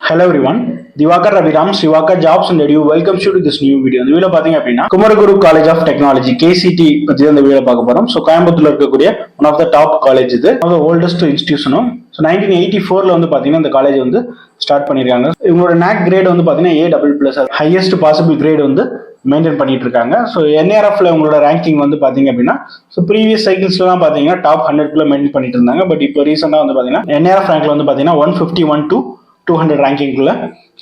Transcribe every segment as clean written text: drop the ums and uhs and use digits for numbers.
Hello everyone, Diwakar Raviram, Sivaka Jobs and Edu welcomes you to this new video. இந்த video பாத்தீங்க அப்படின்னா Kumaraguru college of technology KCT பத்தி இந்த video பார்க்க போறோம். ஸோ கோயம்புத்தூர்ல இருக்கக்கூடிய one of the top college இது, ஒன் ஆஃப் த ஓல்டஸ்ட் இன்ஸ்டிடியூஷனும். ஸோ 1984ல வந்து பாத்தீங்கன்னா இந்த காலேஜ் வந்து ஸ்டார்ட் பண்ணிருக்காங்க. இவங்களோட NAC கிரேட் வந்து பாத்தீங்கன்னா A++, ஹையஸ்ட் பாசிபிள் கிரேட் வந்து மெயின்டைன் பண்ணிட்டு இருக்காங்க. ஸோ NARFல உங்களோட ரேங்கிங் வந்து பாத்தீங்க அப்படின்னா ஸோ ப்ரீவியஸ் சைக்கிள்ஸ்லாம் பாத்தீங்கன்னா டாப் 100 மெயின்டைன் பண்ணிட்டு இருந்தாங்க. பட் இப்போ ரீசெண்டா வந்து பாத்தீங்கன்னா NARF ரேங்க்ல வந்து பாத்தீங்கன்னா 151 to 200 ரேங்கிங்குள்ள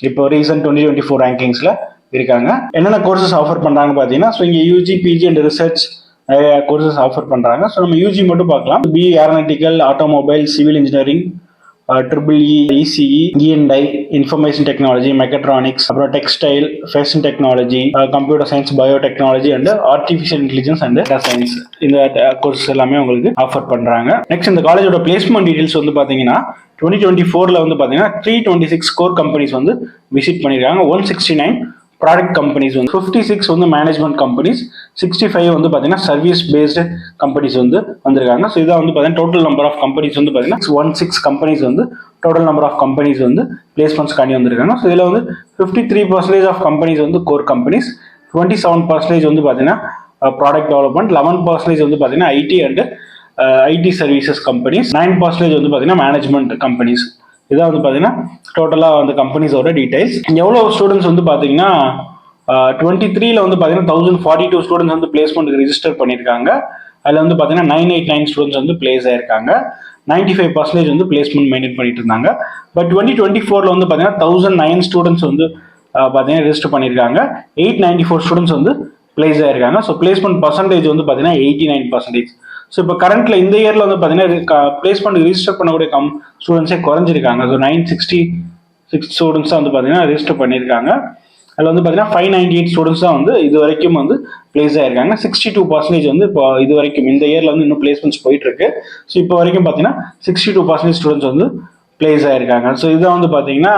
இப்போ ரீசன்ட் 2024 ரேங்கிங்ஸ்ல இருக்காங்க. என்னென்ன கோர்சஸ் ஆஃபர் பண்றாங்க பாத்தீங்கன்னா ஸோ இங்க UG, PG அண்ட் ரிசர்ச் நிறைய கோர்சஸ் ஆஃபர் பண்றாங்க. ஸோ நம்ம UG மட்டும் பார்க்கலாம். BE aeronautical, automobile, civil engineering, EEE, ECE, E&I, information technology, mechatronics, அப்புறம் textile, fashion technology, computer science, biotechnology and artificial intelligence and data science, இந்த courses எல்லாமே உங்களுக்கு offer பண்றாங்க. நெக்ஸ்ட் இந்த காலேஜோட பிளேஸ்மெண்ட் டீடைல்ஸ் வந்து பாத்தீங்கன்னா 2024ல வந்து பாத்தீங்கன்னா 326 கோர் கம்பெனிஸ் வந்து விசிட் பண்ணிருக்காங்க. 169 ப்ராடக்ட் கம்பெனிஸ் வந்து 56 வந்து மேனேஜ்மெண்ட் கம்பெனிஸ், 65 வந்து பாத்தீங்கன்னா சர்வீஸ் பேஸ்டு கம்பெனிஸ் வந்து வந்திருக்காங்க. ஸோ இதான் வந்து பாத்தீங்கன்னா டோட்டல் நம்பர் ஆஃப் கம்பெனிஸ் வந்து பாத்தீங்கன்னா 16 கம்பெனிஸ் வந்து டோட்டல் நம்பர் ஆஃப் கம்பெனிஸ் வந்து பிளேஸ்மெண்ட்ஸ் காண்டி வந்திருக்காங்க. ஸோ இதுல வந்து 53% ஆஃப் கம்பெனிஸ் வந்து கோர் கம்பெனிஸ், 27% வந்து பாத்தீங்கன்னா ப்ராடக்ட் டெவலப்மெண்ட், 11% வந்து பாத்தீங்கன்னா IT and IT services companies, 9% வந்து பாத்தீங்கன்னா மேனேஜ்மெண்ட் கம்பெனிஸ். இதான் வந்து பாத்தீங்கன்னா டோட்டலா அந்த கம்பெனிஸோட டீடைல்ஸ். எவ்வளவு ஸ்டூடெண்ட்ஸ் வந்து பாத்தீங்கன்னா 23ல வந்து பாத்தீங்கன்னா 1042 ஸ்டூடெண்ட்ஸ் வந்து பிளேஸ்மெண்ட்டுக்கு ரிஜிஸ்டர் பண்ணிருக்காங்க. அதுல வந்து பாத்தீங்கன்னா 989 ஸ்டூடெண்ட்ஸ் வந்து பிளேஸ் ஆயிருக்காங்க. 95% வந்து பிளேஸ்மெண்ட் மெயின்டைன் பண்ணிட்டு இருந்தாங்க. பட் 2024ல வந்து பாத்தீங்கன்னா 1009 ஸ்டூடெண்ட்ஸ் வந்து பாத்தீங்கன்னா ரிஜிஸ்டர் பண்ணிருக்காங்க. 894 ஸ்டூடெண்ட்ஸ் வந்து பிளேஸ் ஆயிருக்காங்க. ஸோ பிளேஸ்மெண்ட் பர்சன்டேஜ் வந்து பாத்தீங்கன்னா 89%. ஸோ இப்போ கரண்ட்ல இந்த இயர்ல வந்து பாத்தீங்கன்னா பிளேஸ்மெண்ட் ரிஜிஸ்டர் பண்ணக்கூடிய ஸ்டூடெண்ட்ஸே குறைஞ்சிருக்காங்க. ஸோ 966 ஸ்டூடெண்ட்ஸ் தான் வந்து பாத்தீங்கன்னா ரிஜிஸ்டர் பண்ணியிருக்காங்க. அதில் வந்து பாத்தீங்கன்னா 598 ஸ்டூடெண்ட்ஸ் தான் வந்து இது வரைக்கும் வந்து பிளேஸ் ஆயிருக்காங்க. 62% வந்து இப்போ இது வரைக்கும் இந்த இயர்ல வந்து இன்னும் பிளேஸ்மெண்ட்ஸ் போயிட்டு இருக்கு. ஸோ இப்போ வரைக்கும் பாத்தீங்கன்னா 62% ஸ்டூடெண்ட்ஸ் வந்து பிளேஸ் ஆயிருக்காங்க. ஸோ இதான் வந்து பாத்தீங்கன்னா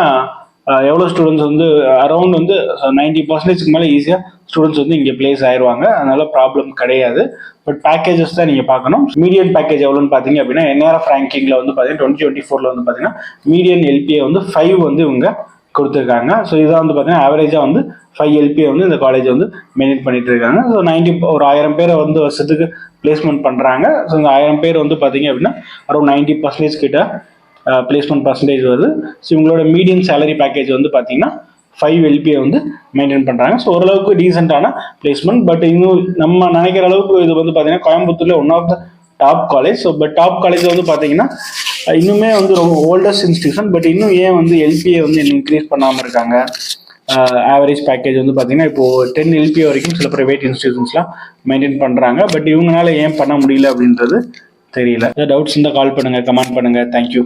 எவ்வளோ ஸ்டூடெண்ட்ஸ் வந்து அரௌண்ட் வந்து 90%க்கு மேலே ஈஸியாக ஸ்டூடெண்ட்ஸ் வந்து இங்கே பிளேஸ் ஆயிடுவாங்க. அதனால ப்ராப்ளம் கிடையாது. பட் பேக்கேஜஸ் தான் நீங்கள் பார்க்கணும். மீடியன் பேக்கேஜ் எவ்வளோன்னு பார்த்தீங்க அப்படின்னா NARF ரேங்கிங்கில் வந்து பார்த்தீங்கன்னா 2024ல வந்து பார்த்தீங்கன்னா மீடியன் LPA வந்து 5 வந்து இவங்க கொடுத்துருக்காங்க. ஸோ இதான் வந்து பார்த்தீங்கன்னா ஆவரேஜாக வந்து 5 LPA வந்து இந்த காலேஜ் வந்து மெயின்டைன் பண்ணிட்டு இருக்காங்க. ஸோ ஒரு 1000 பேரை வந்து வருஷத்துக்கு பிளேஸ்மெண்ட் பண்ணுறாங்க. ஸோ இந்த 1000 பேர் வந்து பார்த்தீங்க அப்படின்னா அரௌண்ட் 90% கிட்ட பிளேஸ்மெண்ட் பர்சன்டேஜ் வருது. ஸோ இவங்களோட மீடியம் சேலரி பேக்கேஜ் வந்து பார்த்தீங்கன்னா 5 LPA வந்து மெயின்டைன் பண்ணுறாங்க. ஸோ ஓரளவுக்கு டீசென்டான பிளேஸ்மெண்ட். பட் இன்னும் நம்ம நினைக்கிற அளவுக்கு இது வந்து பார்த்தீங்கன்னா கோயம்புத்தூர்ல one of the top college. So but top college வந்து பார்த்தீங்கன்னா இன்னுமே வந்து ரொம்ப ஓல்டஸ்ட் இன்ஸ்டிடியூஷன். பட் இன்னும் ஏன் வந்து LPA வந்து இன்னும் இன்க்ரீஸ் பண்ணாமல் இருக்காங்க? ஆவரேஜ் பேக்கேஜ் வந்து பார்த்தீங்கன்னா இப்போ 10 LPA வரைக்கும் சில ப்ரைவேட் இன்ஸ்டிடியூஷன்ஸ்லாம் மெயின்டைன் பண்ணுறாங்க. பட் இவங்களால ஏன் பண்ண முடியல அப்படின்றது தெரியல. டவுட்ஸ் இருந்தால் கால் பண்ணுங்க, கமெண்ட் பண்ணுங்க. தேங்க்யூ.